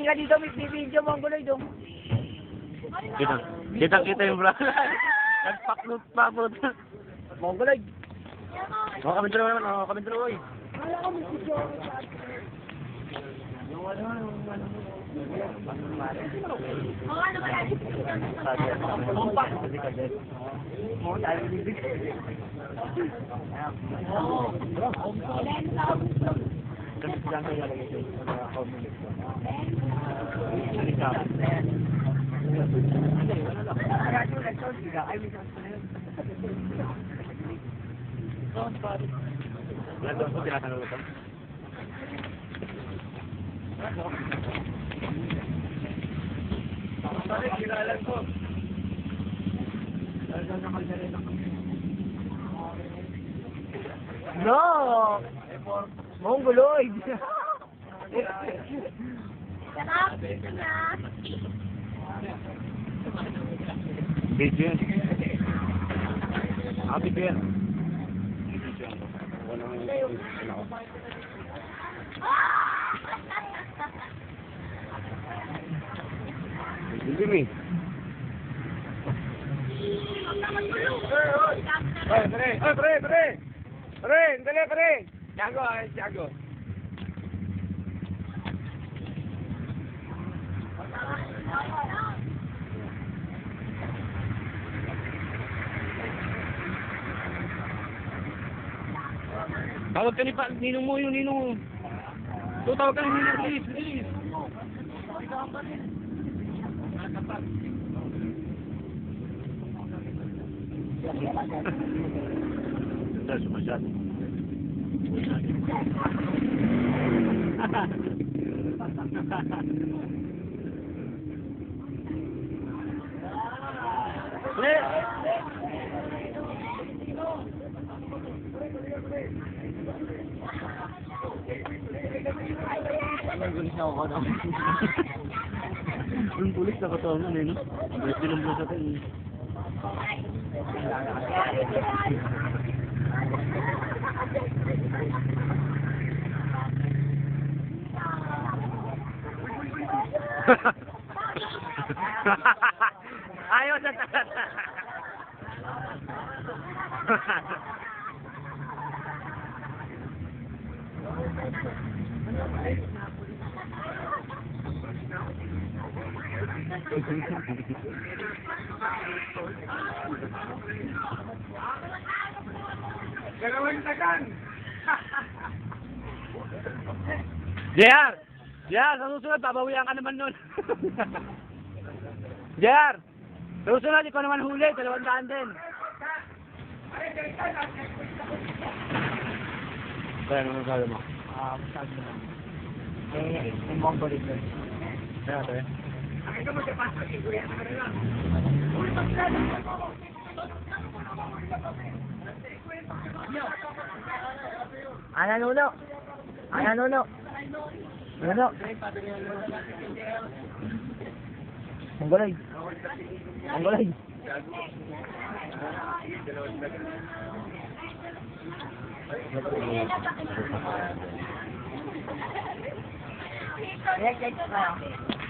Tingin ka dito, may video mo ang guloy dong. Kita yung bra. Nagpaklot pa po. Mongoloid. Kami dalawa naman. Kami dalawa eh. Lahat po tinatanong ito. Kinalan ko. No! Mongoloid. Video yan. Happy ko yan. Hindi mi. Pre, dali. Tiago. Tawag ka ni Ninong mo, yung Ninong. Tawag ka ni Ninong, please. Sumasyad. Yung pulis na katawan eh, no? Pulis din ang bulas natin eh. Ayaw sa takat. Galawin tagan. JR, sa susunod, babawian ka naman nun. JR, sa susunod, ikaw naman huli, 200 din. Kaya naman sabi mo? Masabi naman. May Mongoloid doon. Kaya ito eh. Ananuno. Mongoloid. Yes.